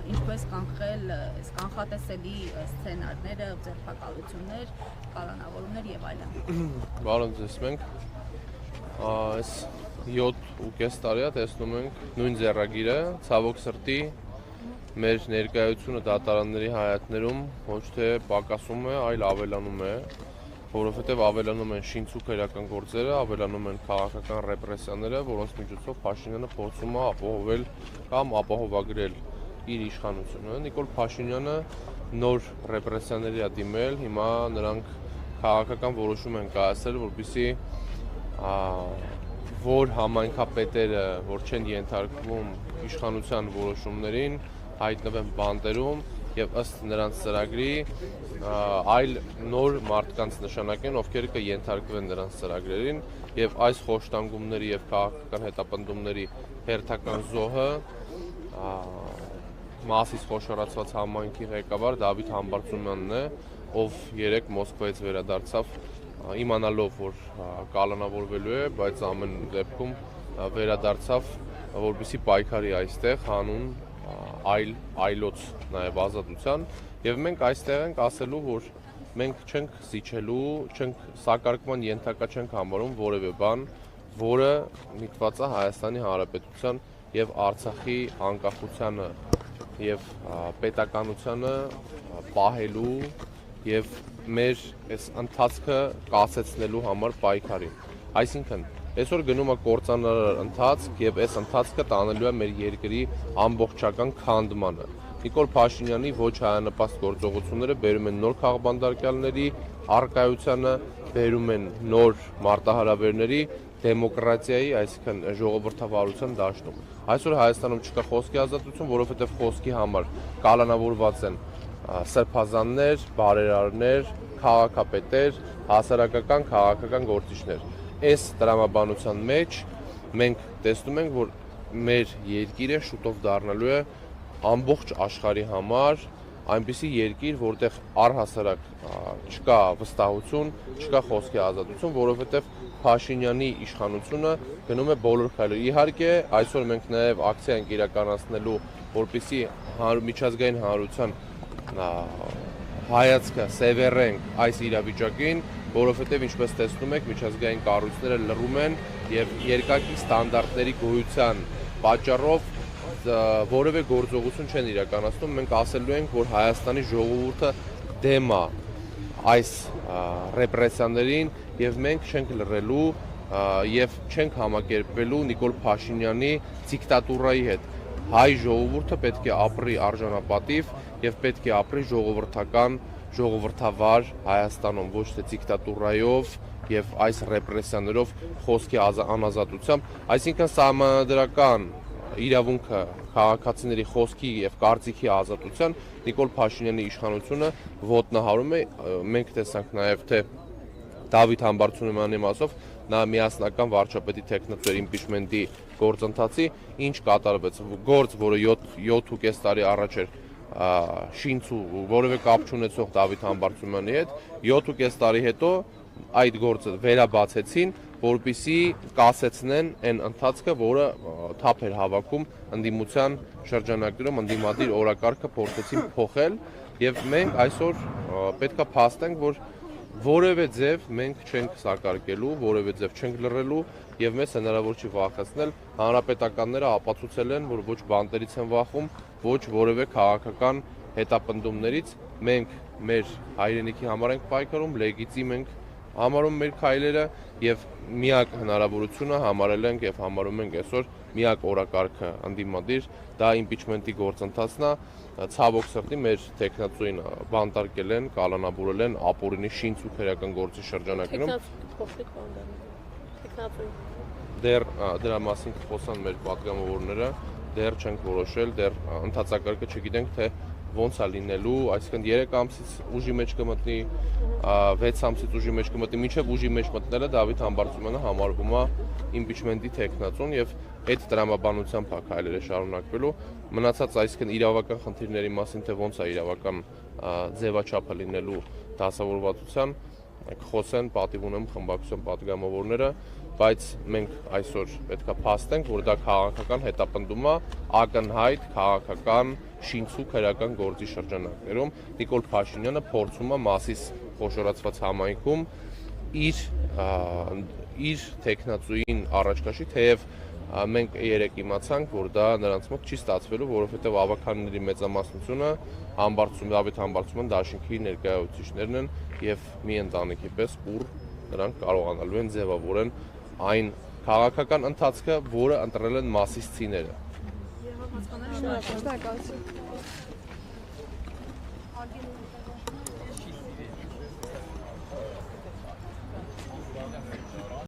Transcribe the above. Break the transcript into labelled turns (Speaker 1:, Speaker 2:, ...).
Speaker 1: Ինչպես կանխել կանխատեսելի սցենարները, ձերբակալություններ, կալանավորումներ եւ այլն։
Speaker 2: Բարոն ձեզ մենք այս 7.5 տարի է տեսնում ենք նույն ձեռագիրը, ցավոք սրտի մեր ներկայությունը դատարանների հայացքներում ոչ թե պակասում է, այլ ավելանում է, որովհետև ավելանում են շինցուկերական գործերը, ավելանում են քաղաքական ռեպրեսիաները, որոնց միջոցով Փաշինյանը փորձում է ապահովել կամ ապահովագրել իր իշխանությունը։ Նիկոլ Փաշինյանը նոր ռեպրեսիաների է դիմել, հիմա նրանք քաղաքական որոշում են կայացրել, որպեսզի որ համայնքապետերը, որ չեն ենթարկվում իշխանության որոշումներին, հայտնվեն բանտերում եւ ըստ նրանց ծրագրի այլ նոր մարդկանց նշանակեն, ովքեր կենթարկվեն նրանց ծրագրերին եւ այս խոշտանգումների եւ քաղաքական հետապնդումների հերթական զոհը Մասիս խոշորացված համայնքի ղեկավար Դավիթ Համբարձումյանն է, ով երեք Մոսկվայից վերադարձավ իմանալով, որ կալանավորվելու է, բայց ամեն դեպքում վերադարձավ, որպեսզի պայքարի այստեղ հանուն այլոց նաև ազատության եւ մենք այստեղ ենք ասելու, որ մենք չենք զիջելու, չենք սակարկման ենթակա չենք համարում որևէ բան, որը միտված է Հայաստանի Հանրապետության եւ Արցախի անկախությանը եւ պետականությանը պահելու եւ մեր այս ընթացքը կասեցնելու համար պայքարին։ Այսինքն այսօր գնում է կործանարար ընթացք եւ այս ընթացքը տանելու է մեր երկրի ամբողջական քանդմանը։ Նիկոլ Փաշինյանի ոչ հայանպաստ գործողությունները բերում են նոր քաղբանդարկյալների առկայությանը, բերում են նոր մարտահրավերների դեմոկրատիայի, այսինքն ժողովրդավարության դաշտում։ Այսօր Հայաստանում չկա խոսքի ազատություն, որովհետև խոսքի համար կալանավորված են սրբազաններ, բարերարներ, քաղաքապետեր, հասարակական քաղաքական գործիչներ։ Այս տրամաբանության մեջ մենք տեսնում ենք, որ մեր երկիրը շուտով դառնալու է ամբողջ աշխարհի համար այնպիսի երկիր, որտեղ առհասարակ չկա վստահություն, չկա խոսքի ազատություն, որովհետև Փաշինյանի իշխանությունը գնում է բոլոր քայլերը։ Իհարկե, այսօր մենք նաև ակցիա ենք իրականացնելու, որպեսզի միջազգային հանրության հայացքը սևեռենք այս իրավիճակին, որովհետև ինչպես տեսնում եք, միջազգային կառույցները լռում են եւ երկակի ստանդարտների գոյության պատճառով որևէ գործողություն չեն իրականացնում։ Մենք ասելու ենք, որ Հայաստանի ժողովուրդը դեմ է այս ռեպրեսիաներին եւ մենք չենք լռելու եւ չենք համակերպվելու Նիկոլ Փաշինյանի դիկտատուրայի հետ։ Հայ ժողովուրդը պետք է ապրի արժանապատիվ եւ պետք է ապրի ժողովրդական, ժողովրդավար Հայաստանում, ոչ թե դիկտատուրայով եւ այս ռեպրեսիաներով խոսքի անազատությամբ, այսինքն սահմանադրական իրավունքը քաղաքացիների խոսքի եւ կարծիքի ազատության Նիկոլ Փաշինյանի իշխանությունը ոտնահարում է։ Մենք տեսանք նաեւ թե Դավիթ Համբարձումյանի մասով նա միասնական վարչապետի տեխնոկրատի իմպիչմենտի գործընթացի ինչ կատարվեց, գործ, որը 7.5 տարի առաջ էր շինցու որևէ կապ չունեցող Դավիթ Համբարձումյանի հետ, 7.5 տարի հետո այդ գործը վերաբացեցին, որպեսզի կասեցնեն այն ընթացքը, որը թափ էր հավաքում ընդդիմության շրջանակներում, ընդդիմադիր օրակարգը փորձեցին փոխել եւ մենք այսօր պետքա փաստենք, որ որևէ ձև մենք չենք սակարկելու, որևէ ձև չենք լռելու եւ մեզ հնարավոր չի վախեցնել։ Հանրապետականները ապացուցել են, որ ոչ բանտերից են վախում, ոչ որևէ քաղաքական հետապնդումներից։ Մենք մեր հայրենիքի համար ենք պայքարում, լեգիտիմ ենք համարում մեր քայլերը եւ միակ հնարավորությունը համարել ենք եւ համարում ենք այսօր միակ օրակարգը ընդդիմադիր, դա իմպիչմենտի գործընթացն է։ Ցավոք սրտի մեր տեխնացուին բանտարկել են, կալանավորել են ապօրինի շինցուկերական գործի շրջանակներում։ Դեռ դրա մասին կխոսան մեր պատգամավորները, դեռ չենք որոշել, դեռ ընթացակարգը չգիտենք, թե ոնց է լինելու, այսինքն 3 ամսից ուժի մեջ կմտնի, 6 ամսից ուժի մեջ կմտնի, մինչև ուժի մեջ մտնելը Դավիթ Համբարձումյանը համարվում է իմպիչմենտի տեխնացուն եւ այդ տրամաբանությամբ քայլերը շարունակվելու։ Մնացած այսինքն իրավական խնդիրների մասին, թե ոնց է իրավական ձևաչափը լինելու դասավորվածության, խոսեն պատիվ ունեմ խմբակցության պատգամավորները բայց մենք այսօր պետք է փաստենք, որ դա քաղաքական հետապնդում է ակնհայտ քաղաքական շինցու քրեական գործի շրջանակներում Նիկոլ Փաշինյանը փորձում է Մասիս խոշորացված համայնքում իր տեխնացուին առաջ քաշի, թեև մենք երեք իմացանք, որ դա նրանց մոտ չի ստացվելու, որովհետև ավականների մեծամասնությունը Դավիթ Համբարձումյան դաշինքի ներկայացուցիչներն են եւ մի ընտանիքի պես, ուր նրանք կարողանալու են ձևավորեն այն քաղաքական ընթացքը, որը ընտրել են մասիսցիները։
Speaker 3: Շնորհակալություն։